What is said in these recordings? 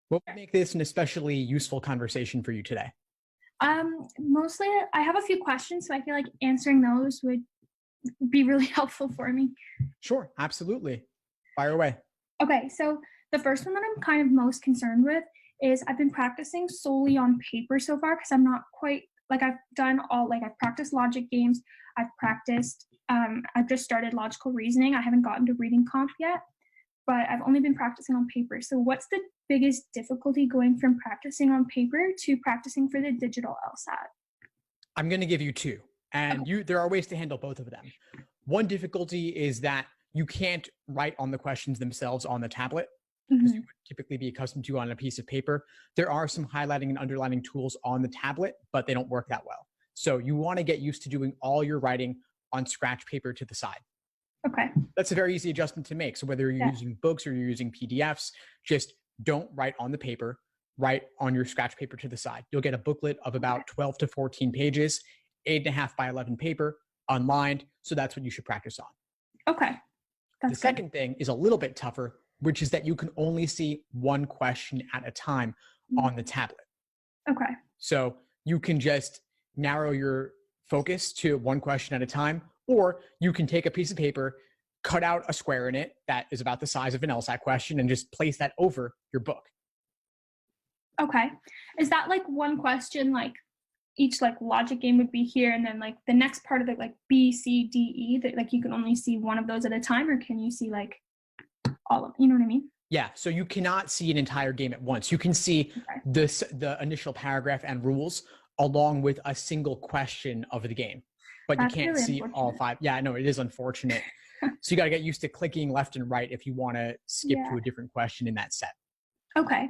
What would make this an especially useful conversation for you today? Mostly I have a few questions, so I feel like answering those would be really helpful for me. Sure, absolutely. Fire away. Okay, so the first one that I'm kind of most concerned with is I've been practicing solely on paper so far because I'm not quite like I've practiced logic games, I've just started logical reasoning. I haven't gotten to reading comp yet, but I've only been practicing on paper. So what's the biggest difficulty going from practicing on paper to practicing for the digital LSAT? I'm going to give you two, and there are ways to handle both of them. One difficulty is that you can't write on the questions themselves on the tablet, as you would typically be accustomed to on a piece of paper. There are some highlighting and underlining tools on the tablet, but they don't work that well. So you want to get used to doing all your writing on scratch paper to the side. Okay. That's a very easy adjustment to make. So whether you're using books or you're using PDFs, just don't write on the paper, write on your scratch paper to the side. You'll get a booklet of about 12 to 14 pages, 8.5 by 11 paper, unlined. So that's what you should practice on. Okay. The second thing is a little bit tougher, which is that you can only see one question at a time on the tablet. Okay. So you can just narrow your focus to one question at a time, or you can take a piece of paper, cut out a square in it that is about the size of an LSAT question, and just place that over your book. Okay. Is that like one question, like each like logic game would be here, and then like the next part of it, like B, C, D, E, that like you can only see one of those at a time, or can you see like all of, you know what I mean? Yeah, so you cannot see an entire game at once. You can see the initial paragraph and rules along with a single question of the game, but That's you can't really see all five. Yeah, no, it is unfortunate. So you got to get used to clicking left and right if you want to skip to a different question in that set. Okay.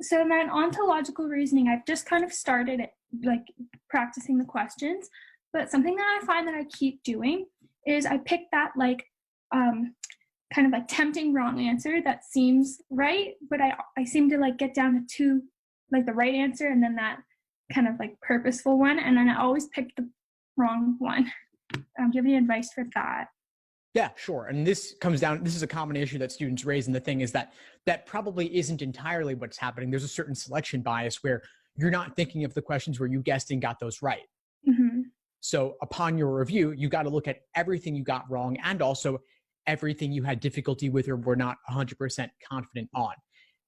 So then on to logical reasoning. I've just kind of started like practicing the questions, but something that I find that I keep doing is I pick that like kind of like tempting wrong answer that seems right, but I seem to like get down to two, like the right answer and then that kind of like purposeful one, and then I always pick the wrong one. Give me advice for that. Yeah, sure. And this is a common issue that students raise. And the thing is that probably isn't entirely what's happening. There's a certain selection bias where you're not thinking of the questions where you guessed and got those right. So upon your review, you got to look at everything you got wrong and also everything you had difficulty with or were not 100% confident on.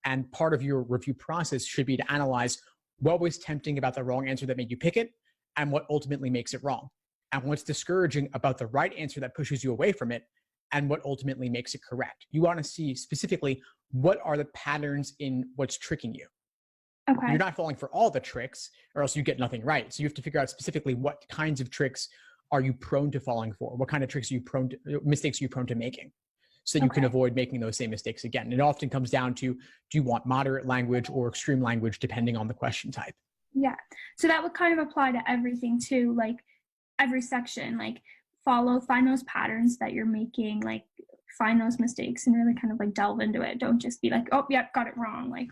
And part of your review process should be to analyze what was tempting about the wrong answer that made you pick it and what ultimately makes it wrong. And what's discouraging about the right answer that pushes you away from it and what ultimately makes it correct. You want to see specifically what are the patterns in what's tricking you. Okay. You're not falling for all the tricks or else you get nothing right. So you have to figure out specifically what kinds of tricks are you prone to falling for? What kind of tricks are you mistakes are you prone to making? So that you can avoid making those same mistakes again. It often comes down to, do you want moderate language or extreme language depending on the question type? Yeah. So that would kind of apply to everything too, like every section, like find those patterns that you're making, like find those mistakes and really kind of like delve into it. Don't just be like, oh, yeah, got it wrong. Like,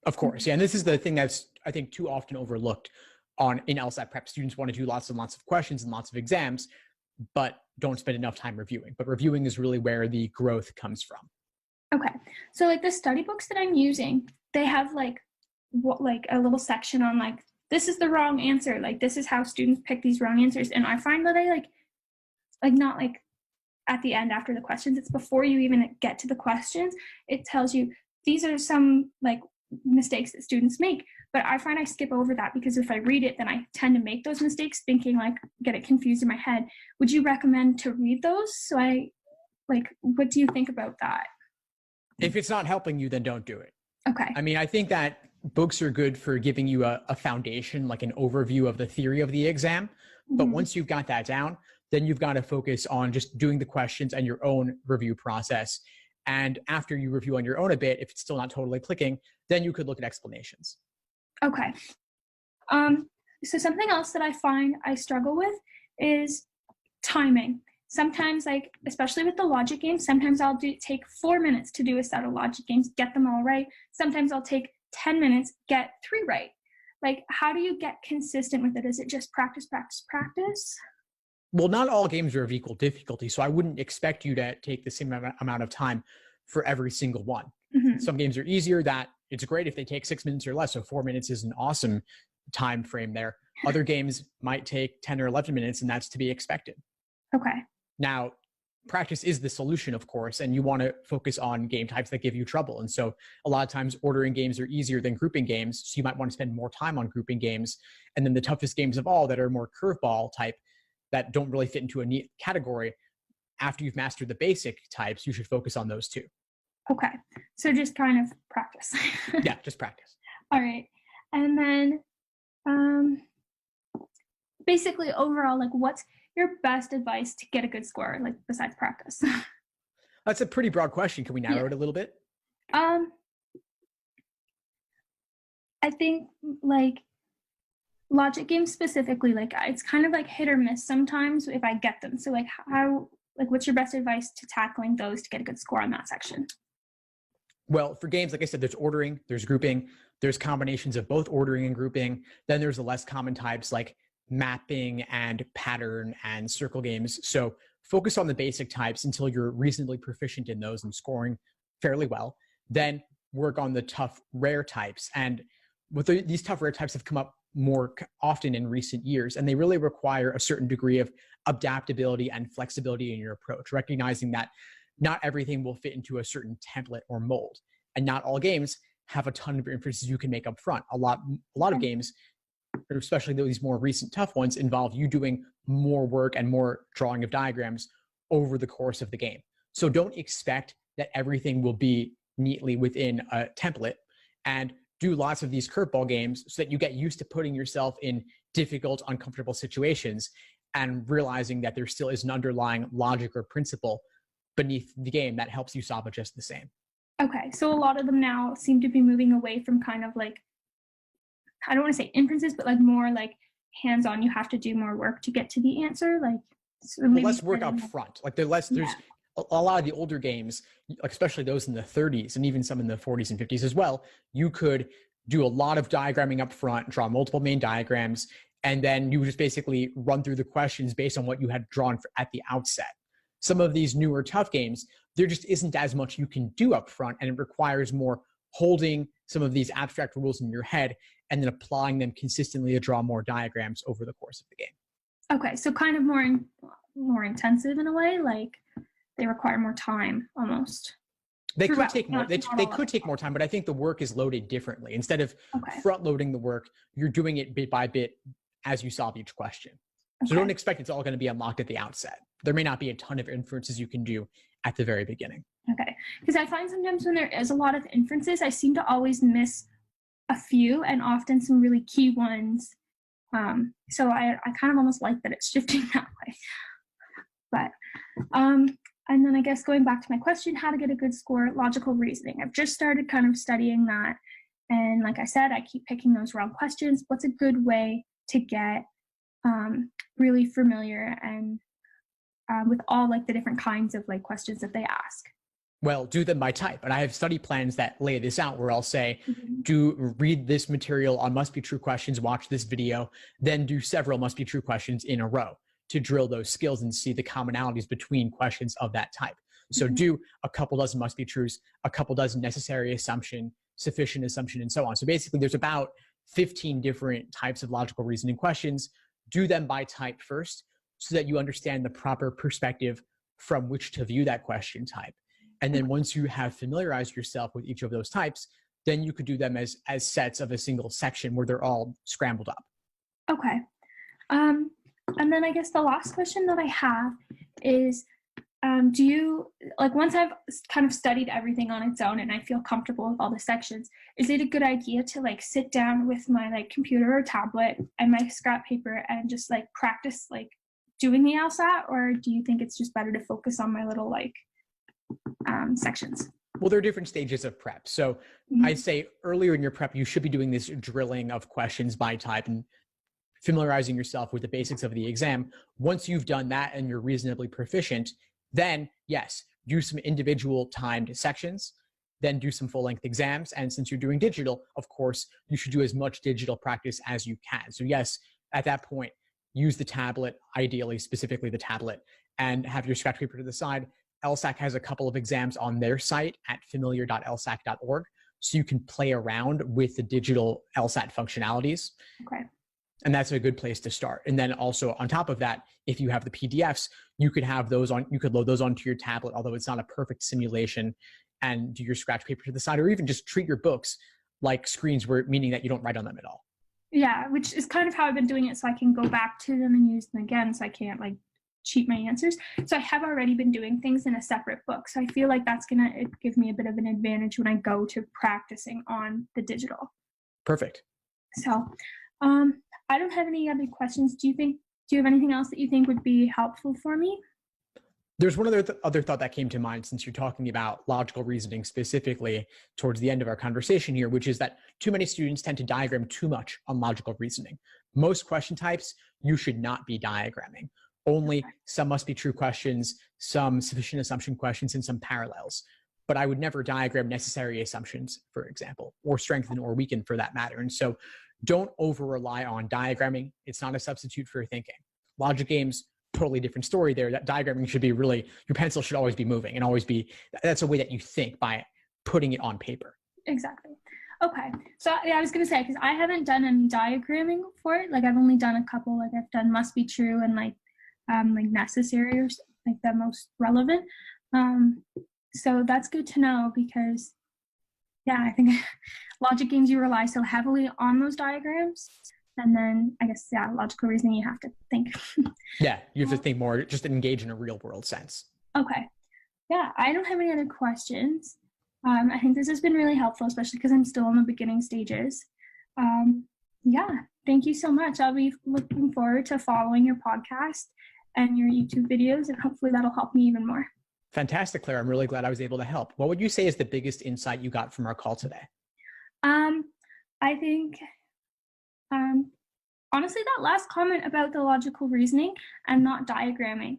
of course. Yeah. And this is the thing that's, I think, too often overlooked in LSAT prep. Students want to do lots and lots of questions and lots of exams, but don't spend enough time reviewing. But reviewing is really where the growth comes from. Okay. So like the study books that I'm using, they have like a little section on like, this is the wrong answer. Like, this is how students pick these wrong answers. And I find that I like not like at the end after the questions, it's before you even get to the questions. It tells you these are some like mistakes that students make. But I find I skip over that because if I read it, then I tend to make those mistakes thinking like, get it confused in my head. Would you recommend to read those? So what do you think about that? If it's not helping you, then don't do it. Okay. I mean, I think that books are good for giving you a foundation, like an overview of the theory of the exam. But once you've got that down, then you've got to focus on just doing the questions and your own review process. And after you review on your own a bit, if it's still not totally clicking, then you could look at explanations. Okay. So something else that I find I struggle with is timing. Sometimes, like, especially with the logic games, sometimes I'll take 4 minutes to do a set of logic games, get them all right. Sometimes I'll take 10 minutes, get 3 right. like, how do you get consistent with it? Is it just practice, practice, practice? Well, not all games are of equal difficulty, so I wouldn't expect you to take the same amount of time for every single one. Mm-hmm. Some games are easier, that it's great if they take 6 minutes or less, so 4 minutes is an awesome time frame there. Other games might take 10 or 11 minutes, and that's to be expected. Okay. Now, practice is the solution, of course, and you want to focus on game types that give you trouble. And so a lot of times ordering games are easier than grouping games, so you might want to spend more time on grouping games. And then the toughest games of all that are more curveball type, that don't really fit into a neat category, after you've mastered the basic types, you should focus on those too. Okay. So just kind of practice. Yeah, just practice. All right. And then basically overall, like, what's your best advice to get a good score, like, besides practice? That's a pretty broad question. Can we narrow it a little bit? I think, like, logic games specifically, like, it's kind of like hit or miss sometimes if I get them. So, like, what's your best advice to tackling those to get a good score on that section? Well, for games, like I said, there's ordering, there's grouping, there's combinations of both ordering and grouping. Then there's the less common types like mapping and pattern and circle games. So focus on the basic types until you're reasonably proficient in those and scoring fairly well. Then work on the tough, rare types. And these tough, rare types have come up more often in recent years, and they really require a certain degree of adaptability and flexibility in your approach, recognizing that not everything will fit into a certain template or mold, and not all games have a ton of inferences you can make up front. A lot of games, especially these more recent tough ones, involve you doing more work and more drawing of diagrams over the course of the game. So don't expect that everything will be neatly within a template, and do lots of these curveball games so that you get used to putting yourself in difficult, uncomfortable situations and realizing that there still is an underlying logic or principle beneath the game that helps you solve it just the same. Okay, so a lot of them now seem to be moving away from kind of like, I don't want to say inferences, but like more like hands-on, you have to do more work to get to the answer. Like, so less work up front. Like there's a lot of the older games, especially those in the 30s and even some in the 40s and 50s as well, you could do a lot of diagramming up front, draw multiple main diagrams, and then you would just basically run through the questions based on what you had drawn at the outset. Some of these newer tough games, there just isn't as much you can do up front, and it requires more holding some of these abstract rules in your head and then applying them consistently to draw more diagrams over the course of the game. Okay, so kind of more intensive in a way, like they require more time almost. They could take more. They could take more time, but I think the work is loaded differently. Instead of front loading the work, you're doing it bit by bit as you solve each question. So don't expect it's all going to be unlocked at the outset. There may not be a ton of inferences you can do at the very beginning. Okay, because I find sometimes when there is a lot of inferences, I seem to always miss a few, and often some really key ones. So I kind of almost like that it's shifting that way. But and then I guess going back to my question, how to get a good score, logical reasoning. I've just started kind of studying that. And like I said, I keep picking those wrong questions. What's a good way to get really familiar and with all like the different kinds of like questions that they ask? Well, do them by type. And I have study plans that lay this out where I'll say, read this material on must be true questions, watch this video, then do several must be true questions in a row to drill those skills and see the commonalities between questions of that type. So do a couple dozen must be truths, a couple dozen necessary assumption, sufficient assumption, and so on. So basically there's about 15 different types of logical reasoning questions. Do them by type first so that you understand the proper perspective from which to view that question type. And then once you have familiarized yourself with each of those types, then you could do them as sets of a single section where they're all scrambled up. Okay. And then I guess the last question that I have is, do you, like, once I've kind of studied everything on its own and I feel comfortable with all the sections, is it a good idea to like sit down with my like computer or tablet and my scrap paper and just like practice like doing the LSAT? Or do you think it's just better to focus on my little like sections? Well, there are different stages of prep. So I'd say earlier in your prep, you should be doing this drilling of questions by type and familiarizing yourself with the basics of the exam. Once you've done that and you're reasonably proficient, then yes, do some individual timed sections then do some full-length exams. And since you're doing digital, of course, you should do as much digital practice as you can. So yes, at that point, use the tablet, ideally, specifically the tablet, and have your scratch paper to the side. LSAC has a couple of exams on their site at familiar.lsac.org, so you can play around with the digital LSAT functionalities. Okay. And that's a good place to start. And then also on top of that, if you have the PDFs, you could have those on, you could load those onto your tablet, although it's not a perfect simulation, and do your scratch paper to the side, or even just treat your books like screens, where meaning that you don't write on them at all. Yeah, which is kind of how I've been doing it, so I can go back to them and use them again, so I can't like cheat my answers. So I have already been doing things in a separate book. So I feel like that's gonna give me a bit of an advantage when I go to practicing on the digital. Perfect. So I don't have any other questions. Do you have anything else that you think would be helpful for me? There's one other thought that came to mind, since you're talking about logical reasoning specifically towards the end of our conversation here, which is that too many students tend to diagram too much on logical reasoning. Most question types, you should not be diagramming. Only some must be true questions, some sufficient assumption questions, and some parallels. But I would never diagram necessary assumptions, for example, or strengthen or weaken for that matter. And so don't over rely on diagramming. It's not a substitute for thinking. Logic games, totally different story there. That diagramming should be really, your pencil should always be moving and always be, that's a way that you think, by putting it on paper. Exactly. Okay. So yeah, I was going to say, because I haven't done any diagramming for it. Like I've only done a couple, like I've done must be true and like necessary, or like the most relevant. So that's good to know, because yeah, I think logic games, you rely so heavily on those diagrams. And then I guess, yeah, logical reasoning, you have to think. Yeah, you have to think more, just engage in a real world sense. Okay. Yeah, I don't have any other questions. I think this has been really helpful, especially because I'm still in the beginning stages. Yeah, thank you so much. I'll be looking forward to following your podcast and your YouTube videos, and hopefully that'll help me even more. Fantastic, Claire. I'm really glad I was able to help. What would you say is the biggest insight you got from our call today? I think, honestly, that last comment about the logical reasoning and not diagramming,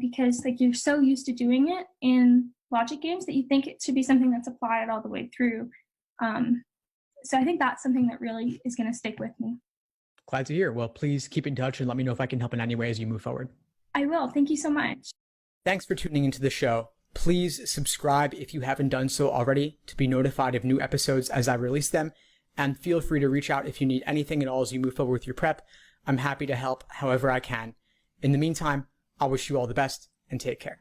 because like you're so used to doing it in logic games that you think it should be something that's applied all the way through. So I think that's something that really is going to stick with me. Glad to hear. Well, please keep in touch and let me know if I can help in any way as you move forward. I will. Thank you so much. Thanks for tuning into the show. Please subscribe if you haven't done so already to be notified of new episodes as I release them. And feel free to reach out if you need anything at all as you move forward with your prep. I'm happy to help however I can. In the meantime, I'll wish you all the best and take care.